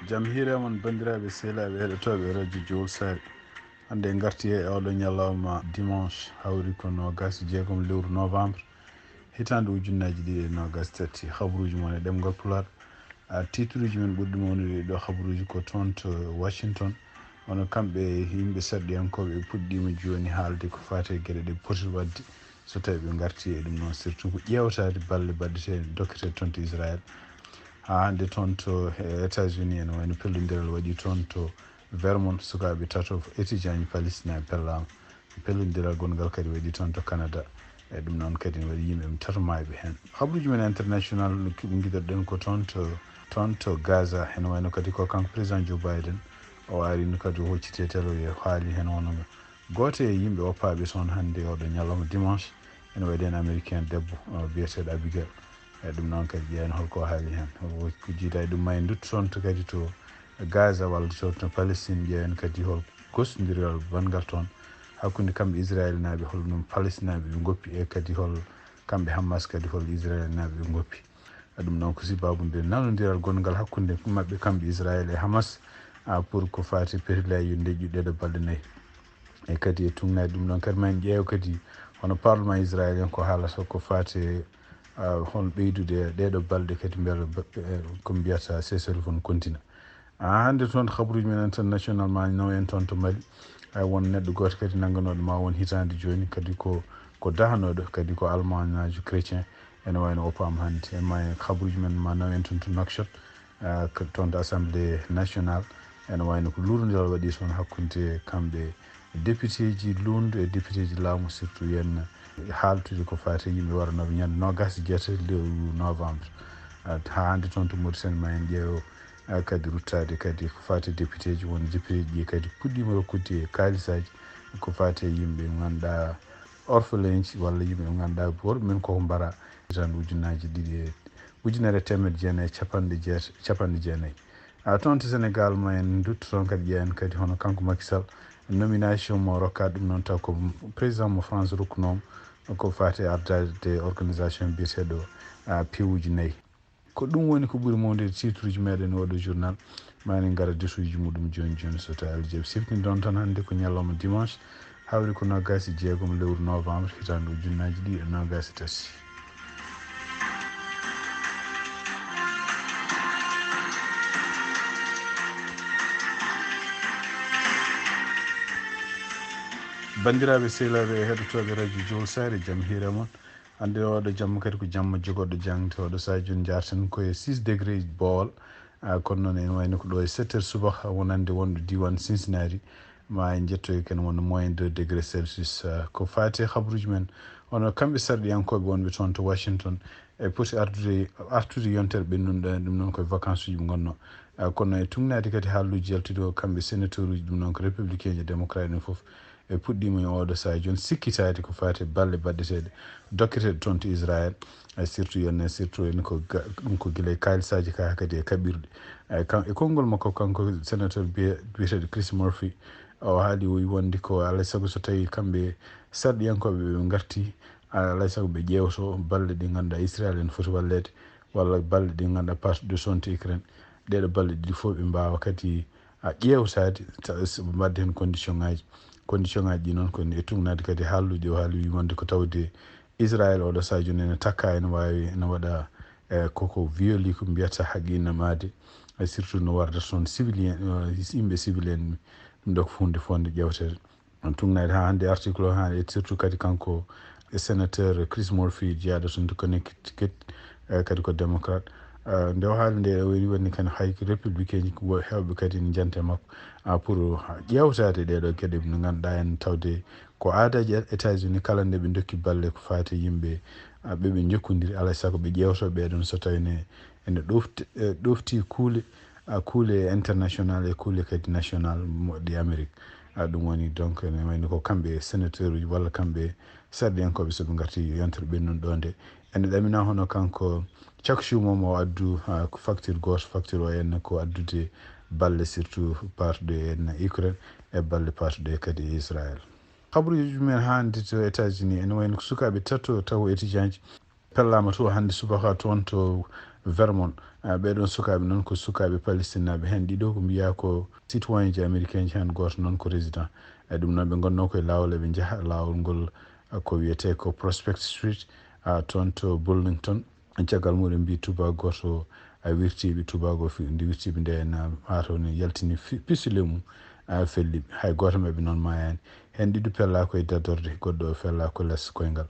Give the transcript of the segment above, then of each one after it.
jam hiire mon banndiraaɓe sehlaaɓe heɗotooɓe radio Diol Sare hannde ngarti e oɗo ñalawma dimanche hawri ko nogas jeegom lewru novembre hitaande ujunnaji ɗiɗi e nogas tati habaruuji mon e ɗemngal Pulaar titruji men ɓurɗi mawnude ɗo habaruuji ko toon to Washington hono kamɓe yimɓe sarɗiyankoɓe puɗɗima jooni haalde ko faate e geɗe ɗe poti wadde so tawi ɓe ngarti e ɗum noon surtout ko ƴewtade balle baɗɗeteɗe dokkete toon to Israël ha hannde toon to États-Unis ene wayno pellodiral waɗi toon to Vermont sukaɓe tato étudiant palestine pellama pellodiral gongal kadi waɗi toon to Canada e ɗum noon kadi ne waɗi yimɓe mi tatomaɓe hen habaruji men international ɓe guidoɗen ko toon to Gaza ene wayno kadi ko kanko président Joe Biden o arino kadi o hoccite teloye haali hen hono goto e yimɓe woppaɓe toon hannde oɗo ñalawma dimanche ene waɗi hen américain debbo biyeteɗo Abigail e ɗum noon kadi ƴeewno holko haali hen ko jiida e ɗum ma en dutto toon to kadi to Gaza walla to Palestine ƴeewen kadi hol gostodiral bangal toon hakkude kamɓe Israël naaɓe holno Palestine naaɓe ɓe goppi e kadi hol kamɓe Hamas kadi hol Israël naaɓe ɓe goppi ɗum noon ko sibabude nanodiral gongal hakkude maɓɓe kamɓe Israël e Hamas pour ko fati périlaji deƴƴuɗe balɗe nayyi e kadi e tungnaji ɗum noon kadi ma en ƴeew kadi hono parlement israélien ko haalata ko fati hon ɓeydude ɗeɗo balɗe kadi beele ko mbiyata cessez-le-feu continue hannde toon habaruji men international ma naw en toon to Mali won neɗɗo goto kadi nangganoɗo ma won hitande joni kadi ko dahanoɗo kadi ko almanajo chrétien ene wayno o paam hannde e ma habaruji men ma naw en toon to Nouakchott toon to assemblée nationale ene wayno ko lurodiral waɗi toon hakkude kamɓe député ji lundu e député ji laamu surtout yenna haaltude ko fati yimɓe waranoɓe ñande nogas jeetati lewru novembre ha hannde toon to Mauritanie ma en ƴeew kadi ruttade kadi ko fati député ji won député ji kadi puɗɗima rokkude e kaalisaji ko fati e yimɓe ganduɗa orphelin ji walla yimɓe ɓe ganduɗa worɓe men koko mbara tan ujunnaji ɗiɗi e ujunere temedde jeenayyi capanɗe jeenayyi toon to Sénégal ma en dutto toon kadi ƴeewen kadi hono kanko Macky Sall nomination mo rokka ɗum noon taw ko président mo France rokkunomo ko fati ardade organisation biyeteɗo piiwuji nayyi ko ɗum woni ko ɓuuri mawnude titre uji meɗen oɗo journal mani gara desuji muɗum joni so tawi Allah jaaɓi siftini ɗon tan hannde ko ñalawma dimanche hawri ko nogas jeegom lewru novembre hitande ujunnaji ɗiɗi e nogas tati bandiraɓe sehlaɓe e heɗotoɓe radio Diol Sare jaam hiire moon hannde oɗo jamma kadi ko jamma jogoɗɗo jangde oɗo saha joni jarten koye 6 degré Bowal kono noon en wayno ko ɗo e 7 heures subaka wonande wonɗo diwan Cincinnati ma en jettoy ken wonno moins 2 degré Celsius ko fati habaruji men hono kamɓe sarɗiyankoɓe wonɓe toon to Washington e poti artude yontere ɓennuɗo ɗum noon koye vacance uji ɓe gonno kono e tungnade kadi haalluji yaltude o kamɓe sénateur uji ɗum noon ko républicain ji démocrate en foof e puɗɗima e oɗo saha joni sikkitade ko fati balle baɗɗeteɗe dokketeɗe toon to Israël surtout enne ko ɗum ko guila e kaalisaji ka kadi e kaɓirɗe e konngol makko kanko sénateur biyeteɗo Chris Murphy o haali o wonde ko alay saago so tawi kamɓe sarɗiyankoɓe ɓe garti alay saago ɓe ƴewto balle ɗe ganduɗa Israël ene foti wallede walla balle ɗe ganduɗa partie de son to Ukraine ɗeɗo balle ɗiɗi fof ɓe mbawa kadi ƴewtade mbadde hen condition ngaji ɗi noon ko e tugnade kadi haallude o haali wonde ko tawde Israël oɗo saha joni ene takka ene wawi ene waɗa koko violi ko mbiyata haqinamade surtout no warda toon civilien yimɓe civil en ɗum ɗo ko hunde fonde ƴewtere tugnade ha hannde article o ha e surtout kadi kanko sénateur Chris Murphy jeyaɗo toon to Connecticut kadi ko démocrate nde o haali nde o woni kadi hay républicain ji hewɓe kadi ne jante makko pour ƴewtade ɗeɗo gueɗe no ganduɗa en tawde ko aadaji États-Unis kala nde ɓe dokki balle ko fati yimɓe ɓeɓe jokkodiri alay saago ɓe ƴewto ɓeɗon so tawi ene ɗofti kuule international e kuule kadi national ɗi Amérique ɗum woni donc ne wayno ko kamɓe sénateur uji walla kamɓe sarɗiyankoɓe soɓe garti yontere ɓennuɗo ɗo nde ene ɗamina hono kanko chaque jour moom o addu ko facture goto facture o henna ko addude balle surtout parɗe henna Ukraine e balle parɗe kadi Israël habaruji men hannde to États-Unis ene wayno ko sukaɓe tato étudiant ji pellama to hannde subaka toon to Vermont ɓeɗon sukaɓe noon ko sukaɓe palestinaɓe hen ɗiɗo ko mbiya ko citoyen ji américain ji hen goto noon ko résident ɗum noon ɓe gonno koye lawol eɓe jaaha lawol ngol ko wiyete ko Prospect Street toon to Burlington caggal muɗum mbi tubago goto wirtiɓe tubago nde wirtiɓe nde en matawne yaltini pisule mum felliɓe hay goto mabɓe noon mayani hen ɗiɗo pella koye dadorde goɗɗo fella ko less koyngal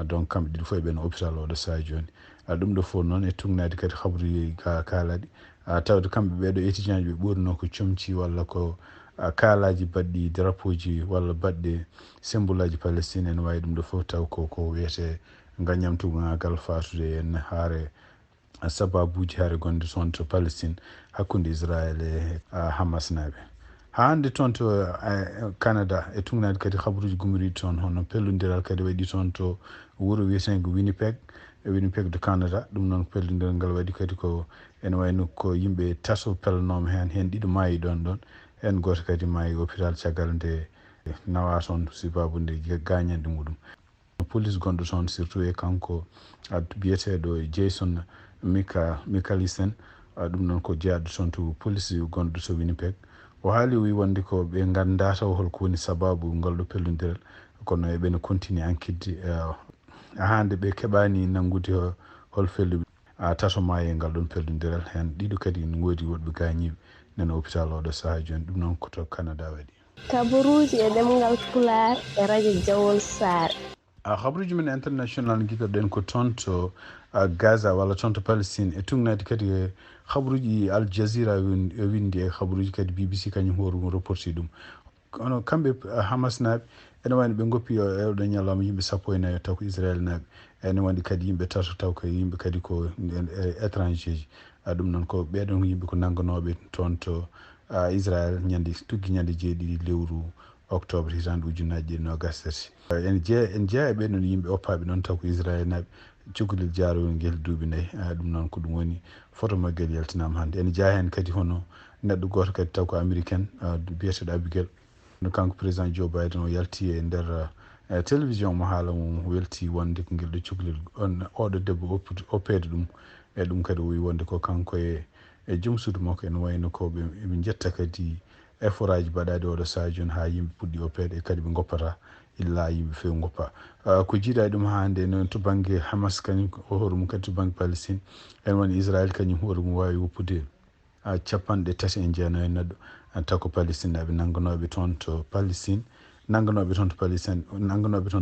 donc kamɓe ɗiɗo fof e ɓen hôpital oɗo saha joni ɗum ɗo fof noon e tugnade kadi habaruji kaalaɗi tawde kamɓe ɓeɗo étudiant ji ɓe ɓurno ko comci walla ko kaalaji baɗɗi drapeau ji walla baɗɗe symbole aji Palestine en wawi ɗum ɗo fof taw ko wiyete gañamtugal fatude en haare sababuji haare gonde toon to Palestine hakkude Israël e Hamas naɓe hande toon to Canada e tugnade kadi habaruji gumoriɗi toon hono pellodiral kadi waɗi toon to wuuro wiyetego Winnipeg de Canada ɗum noon pellodiral ngal waɗi kadi ko ene wayno ko yimɓe tato pellanoma hen ɗiɗo maayi ɗon hen goto kadi maayi hôpital caggal nde nawa toon sibabude gañande muɗum police gonɗo toon surtout e kanko biyeteɗo Jason Michalison ɗum noon ko jeyaɗo toon to police gonɗo to Winnipeg o haali o wi wonde ko ɓe ganda taw holko woni sababu ngalɗo pellodiral kono eɓene continue enquête hande ɓe keɓani nangude hol felluɓe tato maayi e ngal ɗon pellodiral hen ɗiɗo kadi ne woodi woɗɓe gañiɓe nana hôpital oɗo saaha joni ɗum noon koto Canada waɗi kabaruji e ɗemgal Pulaar e radio Jawol Sare habaruji men international guiɗoɗen ko toon to Gaza walla toon to Palestine e tugnade kadi e habaruji Al Jazeera e windi e habaruji kadi BBC kañum hoore reporti ɗum kono kamɓe Hamas naɓe ene wayno ɓe goppi ewɗo ñalawma yimɓe 14 taw ko Israel naɓe ene wandi kadi yimɓe tato taw ko yimɓe kadi ko étranger ji ɗum noon ko ɓeɗon yimɓe ko nangganoɓe toon to Israel tuggi ñande 7 lewru octobre hitande ujunnaje 2023 en jeeya e ɓeɗon yimɓe oppaɓe noon taw ko Israel naɓe cukalel jaarowel guel duuɓi 4 ɗum noon ko ɗum woni photo maggel yaltinama hannde ene jeeya hen kadi hono neɗɗo goto kadi taw ko américaine biyeteɗo Abigail no kanko président Joe Biden o yalti e nder télévision mo haala mum welti wonde ko guel ɗo cukalel oɗo debbo oppede ɗum e ɗum kadi o wi wonde ko kanko e joom suudu makko ene wayno ko ɓe jetta kadi effort aji mbaɗaɗi oɗo saaha joni ha yimɓe puɗɗi oppede e kadi ɓe goppata illa yimɓe few goppa ko jiiɗa ɗum hande noon to banggue Hamas kañum hoore mum kadi to banggue Palestine en woni Israel kañum hoore mum wawi woppude 39 neɗɗo taw ko Palestine naɓe nangganoɓe toon to Palestine nangganoɓe toon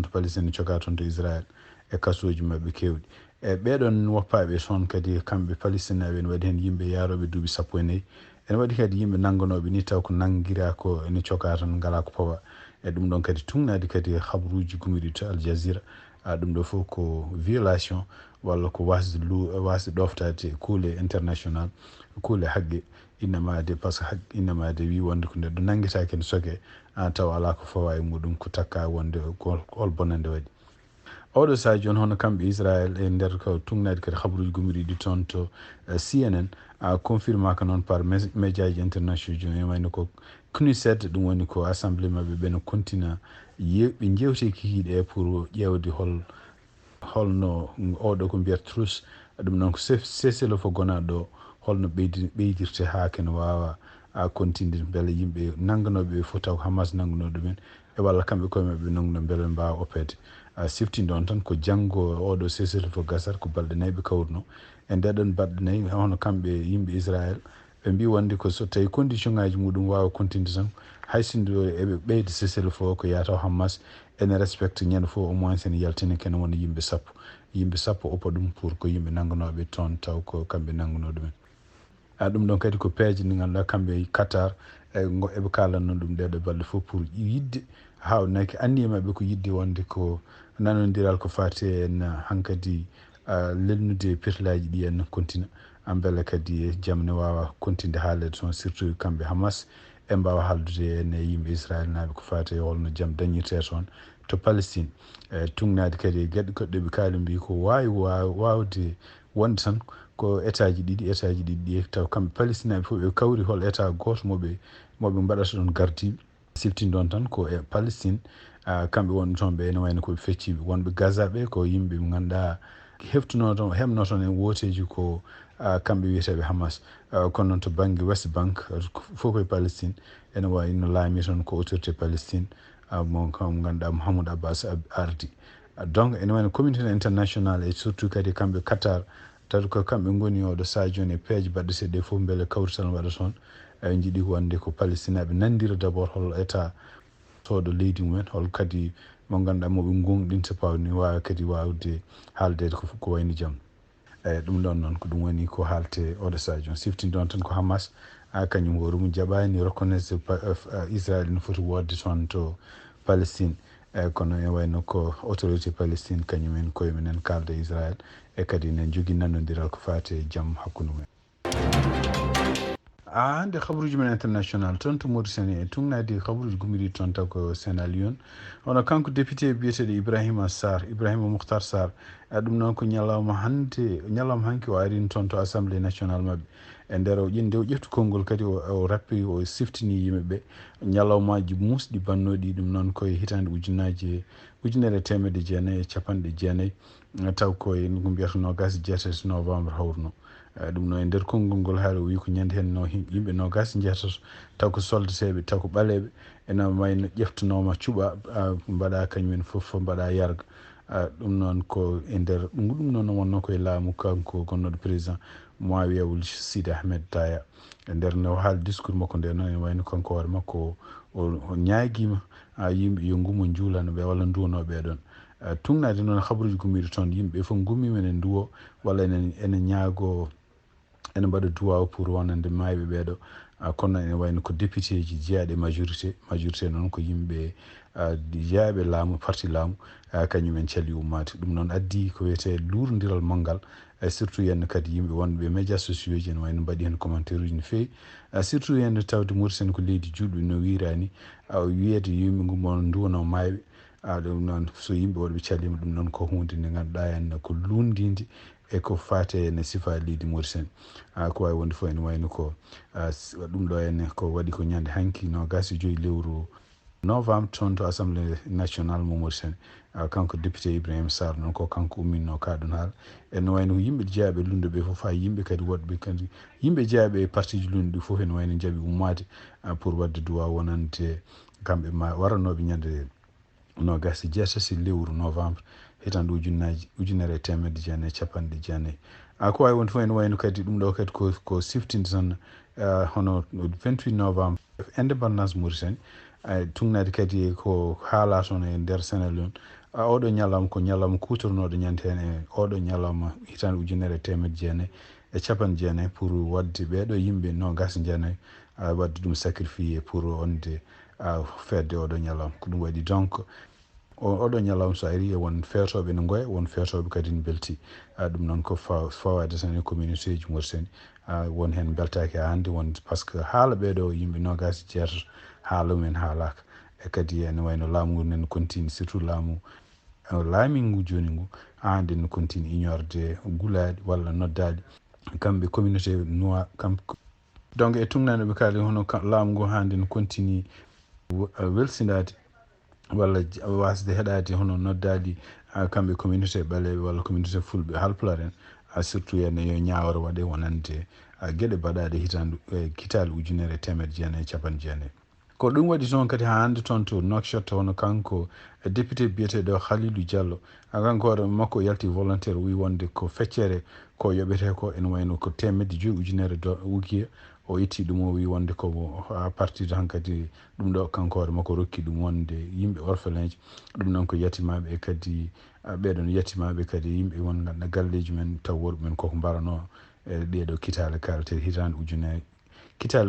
to Palestine coga toon to Israel e kasoji mabɓe kewɗi e ɓeɗon woppaɓe toon kadi kamɓe Palestine naɓe ene waɗi hen yimɓe yaroɓe duuɓi 14 ene waɗi kadi yimɓe nangganoɓe ni taw ko nangguira ko ene coga tan ngala ko pawa e ɗum ɗon kadi tugnade kadi habaruji gumiriɗi to Al Jazeera ɗum ɗo fof ko violation walla ko wasde ɗoftade kuule international kuule haqqe innamade par ce que haqqe innamade wi wonde ko neɗɗo nanguitaki ene soogue taw ala ko fawa e muɗum ko takka wonde hol bonande waɗi oɗo saaha joni hono kamɓe Israel e nder ko tugnade kadi habaruji gumiriɗi toon to CNN confirma ko noon par média ji international joni wayno ko CNUSED ɗum woni ko assemblée mabɓe ɓene continue ɓe jewte kikiɗe pour ƴewde holno oɗo ko mbiyata truce ɗum noon ko cessez-le-feu gonaɗo ɗo holno ɓeydirte ha kene wawa continue beele yimɓe nangganoɓe fof taw Hamas nangganoɗo ɗumen e walla kamɓe koye mabɓe nanggano beele mbawa oppede siftinde on tan ko janggo oɗo cessez-le-feu gasata ko balɗe 4 ɓe kawruno e ndeɗon balɗe 4 hono kamɓe yimɓe Israel ɓe mbi wonde ko so tawi condition ngaji muɗum wawa continue tan haysindo eɓe ɓeyde cessez-le-feu ko yataw Hamas ene respecte ñande fof au moins ene yaltina kene wona yimɓe 10 yimɓe 10 oppa ɗum pour ko yimɓe nangganoɓe toon taw ko kamɓe nanggano ɗumen ɗum ɗon kadi ko peeje ɗi ganduɗa kamɓe Qatar eɓe kalanno ɗum ɗeɗo balɗe fof pour yidde hawnaki anni e mabɓe ko yidde wonde ko nanodiral ko fati en hankkadi lelnude pirlaji ɗi en continue beele kadi jaam ne wawa continde haalede toon surtout kamɓe Hamas ɓe mbawa haldude ene yimɓe Israel naɓe ko fati e holno jaam dañirte toon to Palestine tugnade kadi e gueɗe goɗɗe ɓe kaali mbi ko wawi wawde wonde tan ko état ji ɗiɗi taw kamɓe Palestinaɓe fof ɓe kawri hol état goto moɓe mbaɗata ɗon gardiɓe siftinde on tan ko e Palestine kamɓe wonɓe toon ɓe ene wayno koɓe fecciɓe wonɓe Gaza ɓe ko yimɓe ɓe ganduɗa heftuno ton hemno ton en woteji ko kamɓe wiyeteɓe Hamas kono noon to banggue West Bank fof koye Palestine ene wawi no laami toon ko autorité Palestine mo kam ganduɗa Mahmoud Abbas ardi donc ene wayno communauté international et surtout kadi kamɓe Qatar tawde ko kamɓe goni oɗo saha joni e peeje baɗɗe seeɗa fof beele kawrital waɗa toon jiiɗi ko wonde ko palestinaɓe nandira d' abord hol état soɗo leydi mumen hol kadi mo ganduɗa moɓe gonɗinta pawni wawa kadi wawde haaldede ko wayni jaam eyyi ɗum ɗon noon ko ɗum woni ko haalte oɗo saha joni siftinde ɗon tan ko Hamas kañum hoore jaɓani reconnaisse Israël no foti wodde toon to Palestine eyyi kono e wayno ko autorité Palestine kañumen koye minen kalda Israël e kadi ne jogui nanodiral ko fate jaam hakkude mumen hande habaruji men international toon to Mauritanie e tugnadi habaruji gummiri toon taw ko Sénat Lyon hono kanko député biyeteɗo Ibrahima Mouhtar Sarr ɗum noon ko ñalawma hanki o arini toon to assemblée nationale mabɓe e nder o ƴefti konngol kadi o rappi o siftini yimɓeɓe ñalawmaji musɗi bannoɗi ɗum noon koye hitande ujunere temedde jeenayyi e capanɗe jeenayyi taw koye ko mbiyata nogas jeetati novembre hawruno ɗum noon e nder konngol ngol haala o wi ko ñande hen no yimɓe nogas jeetato taw ko soldateɓe taw ko ɓaleɓe ene wayno ƴeftanoma cuuɓa mbaɗa kañumen foof mbaɗa yarga ɗum noon ko e nder ɗum noon wonno koye laamu kanko gonnoɗo président Mouawiya Ould Sidi Ahmed Taya e nder no haali discours makko nde noon ene wayno kanko hoore makko o ñaaguima yimɓe yo ngumo juulanoɓe walla duwanoɓe ɗon tugnade noon habaruji gummiɗo toon yimɓe fof gummima ene duwo walla ene ñaago ene mbaɗa duwaw pour wonande mayɓe ɓeɗo kono ene wayno ko député ji jeeyaɗe majorité noon ko yimɓe jeeyaɓe laamu parti laamu kañumen calli ummade ɗum noon addi ko wiyete lurdiral manggal surtout yenno kadi yimɓe wonɓe médias sociaux ji ene wayno mbaɗi hen commentaire uji no fewi surtout yenno tawde Mauritanie ko leydi juɗɗo no wirani wiyede yimɓe gummo duwano mayɓe ɗum noon so yimɓe woɗɓe calima ɗum noon ko hunde nde ganduɗa henna ko lundide e ko fate ne sifa leydi Mauritanie ko wawi wonde fof ene wayno ko ɗum ɗo henne ko waɗi ko ñande hanki nogas e joyyi lewru novembre toon to assemblée nationale mo Mauritanie kanko député Ibrahima Sarr noon ko kanko umminno kaɗon haala ene wayno ko yimɓe jeeyaɓe lunde ɓe fof ha yimɓe kadi woɗɓe kadi yimɓe jeeyaɓe e parti ji lunde ɗi fof ene wayno jaaɓi ummade pour wadde duwa wonande kamɓe ma waranoɓe ñande nogas e jeetati lewru novembre hitande ujunere e temedde jeenayyi capanɗe jeenayyi ko wawi wonde fof ene wayno kadi ɗum ɗo kadi ko siftinde tan hono 28 novembre indépendance Mauritanie tugnade kadi ko haala toon e nder Sénégal yon oɗo ñalawma ko ñalawma kutornoɗo ñande hen e oɗo ñalawma hitande ujunere e temedde jeenayyi e capanɗe jeenayyi pour wadde ɓeɗo yimɓe nogas jeenayyi wadde ɗum sacrifié pour wonde fedde oɗo ñalawma ko ɗum waɗi donc oɗo ñalawma so ari won fewtoɓe ne gooya won fewtoɓe kadi ne belti ɗum noon ko fawade tan e communauté ji Mauritanie won hen beltaki ha hande won par ce que haala ɓeɗo yimɓe nogas jeetato haala mumen haalaka e kadi ene wayno laamu ngu nen continue surtout laamu laami ngu joni ngu hande ne continue ignorde gulaɗi walla noddaɗi kamɓe communauté noir donc e tugnanoɓe kaali hono laamu ngu hande ne continue welsinade walla wasde heɗade hono noddaɗi kamɓe communauté ɓaleɓe walla communauté fulɓe halpulaar en surtout ene yo ñawre waɗe wonande gueɗe baɗaɗe hitande kitale ujunere e temedde jeenayyi e capanɗe jeenayyi ko ɗum waɗi toon kadi ha hande toon to Nouakchott hono kanko député biyeteɗo Khalilou Diallo kanko hoore makko yalti volontaire wi wonde ko feccere ko yoɓete ko ene wayno ko temedde joyyi ujunere ukiya o itti ɗum o wi wonde ko à partir de hankkadi ɗum ɗo kanko hoore makko rokki ɗum wonde yimɓe orphelin ji ɗum noon ko yatimaɓe e kadi ɓeɗon yatimaɓe kadi yimɓe won ganduɗa galleji men taw worɓe men koko mbarano e ɗeɗo kitale kalete hitande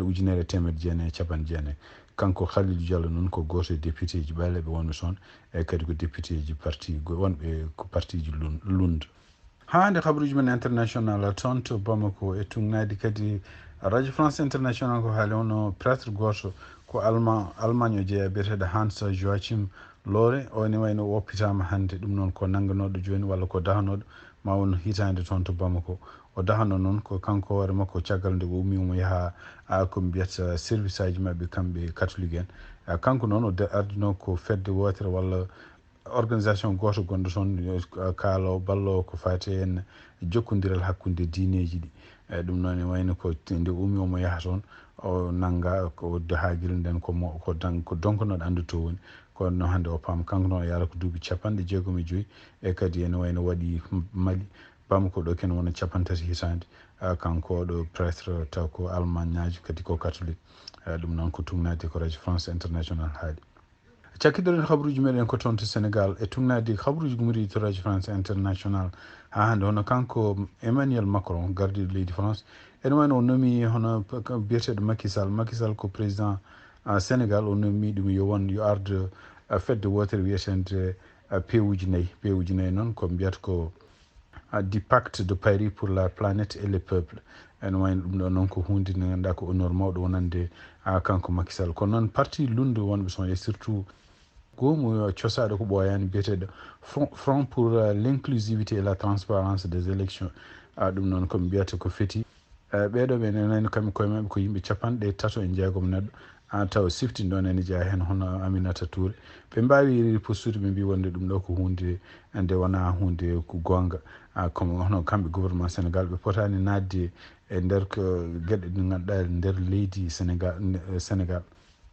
ujunere temedde jeenayyi e capanɗe jeenayyi kanko Khalilou Diallo noon ko goto e député ji ɓaleɓe wonɓe toon e kadi ko député ji parti wonɓe ko parti ji lund hande habaruji men international toon to Bamako e tugnadi kadi radio France international ko haali hono prêtre goto ko Allemagne o jeeya biyeteɗo Hans Joachim Loore o ne wayno o woppitama hande ɗum noon ko nangganoɗo joni walla ko dahanoɗo ma won hitande toon to Bamako o dahano noon ko kanko hoore makko caggal nde o ummi omo yaaha ko mbiyata service aji mabɓe kamɓe catholique en kanko noon o ardino ko fedde wotere walla organisation goto gonɗo toon kaalo ballo ko fati en jokkodiral hakkude diineji ɗi ɗum noon e wayno ko nde umi omo yaha toon o nangga ko haaguel nden ko donkonoɗo andu to woni kono noon hannde o paama kanko noon o yaara ko duuɓi 65 e kadi ene wayno waɗi Mali Bamako ɗo ken wona 30 hitande kanko ɗo prêtre taw ko Allemagne ñaji kadi ko catholique ɗum noon ko tugnade ko radio France international haali cakkiɗoɗen habaruji meɗen ko toon to Sénégal e tugnade habaruji gumri to radio France international ha hande hono kanko Emmanuel Macron gardiɗo leydi France ene wayno o nomi hono biyeteɗo Macky Sall ko président Sénégal o nomi ɗum yo arde fedde wotere wiyetede pewuji nayyi noon ko mbiyata ko du pacte de Paris pour la planète et le peuple ene wayno ɗum ɗo noon ko hunde nde ganduɗa ko honneur mawɗo wonande kanko Macky Sall kono noon parti lundu wonɓe son et surtout goomu cosaɗo ko ɓooyani biyeteɗo front pour l'inclusivité et la transparence des élections ɗum noon komi mbiyata ko feti ɓeɗo ɓe nenani kamɓe koye mabɓe ko yimɓe 36 neɗɗo taw siftini ɗon ene jeeya hen hono Aminata Touré ɓe mbawi postude ɓe mbi wonde ɗum ɗo ko hunde nde wona hunde ko gonga comme hono kamɓe gouvernement Sénégal ɓe potani nadde e nder ko gueɗe ɗe ganduɗa nder leydi Sénégal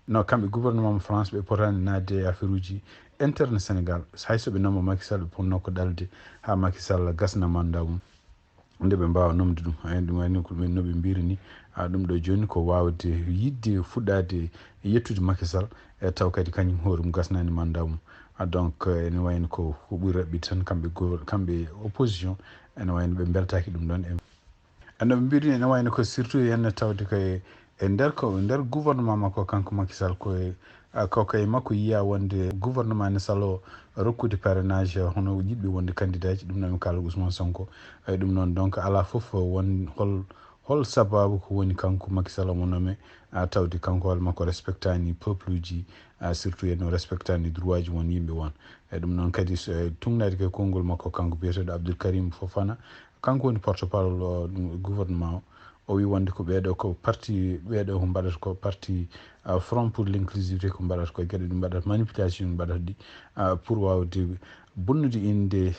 no kamɓe gouvernement France ɓe potani nadde e affaire uji interne Sénégal hayso ɓe nooma Macky Sall ɓe ponno ko dalde ha Macky Sall gasna mandat mum nde ɓe mbawa nomde ɗum ɗum wayno ko ɗumen noɓe mbiri ni ɗum ɗo joni ko wawde yidde fuɗɗade yettude Macky Sall e taw kadi kañum hoore mum gasnani mandat mum donc ene wayno ko ɓuuri raɓɓide tan kamɓe opposition ene wayno ɓe beltaki ɗum ɗon noɓe mbiri ene wayno ko surtout henne tawde koye nder gouvernement makko kanko Macky Sall koye makko yiya wonde gouvernement ne salo rokkude parrainage hono yiɗɓe wonde candidat ji ɗum noon mi kala Ousmane Sonko ɗum noon donc ala foof won hol sababu ko woni kanko Macky Sall mo noome tawde kanko hoore makko respectani peuple uji surtout eno respectani droit ji won yimɓe won ɗum noon kadi tugnade ke konngol makko kanko biyeteɗo Abdoul Karim Fofana kanko woni porte parole gouvernement o wi wonde ko ɓeɗo ko parti ɓeɗo ko mbaɗata ko parti front pour l'inclusivité ko mbaɗata koye gueɗe ɗum mbaɗata manipulation mbaɗata ɗi pour wawde bonnude inde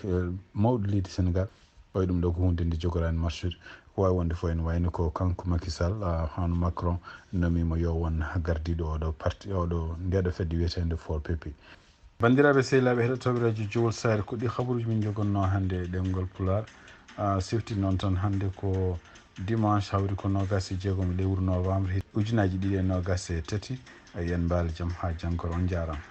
mawɗo leydi Sénégal koye ɗum ɗo ko hunde nde jogorani marchude ko wawi wonde fo ene wayno ko kanko Macky Sall hono Macron nomimo yo won gardiɗo oɗo parti oɗo ndeɗo fedde wiyetede FORPP bandiraɓe sehilaɓe heɗotoɓe radio Jowol Sare ko ɗi habaruji min jogonno hande ɗemgol Pulaar sifti noon tan hande ko dimanche hawri ko 26 lewru novembre 2023 yen mbaali jaam ha jankoro on jarama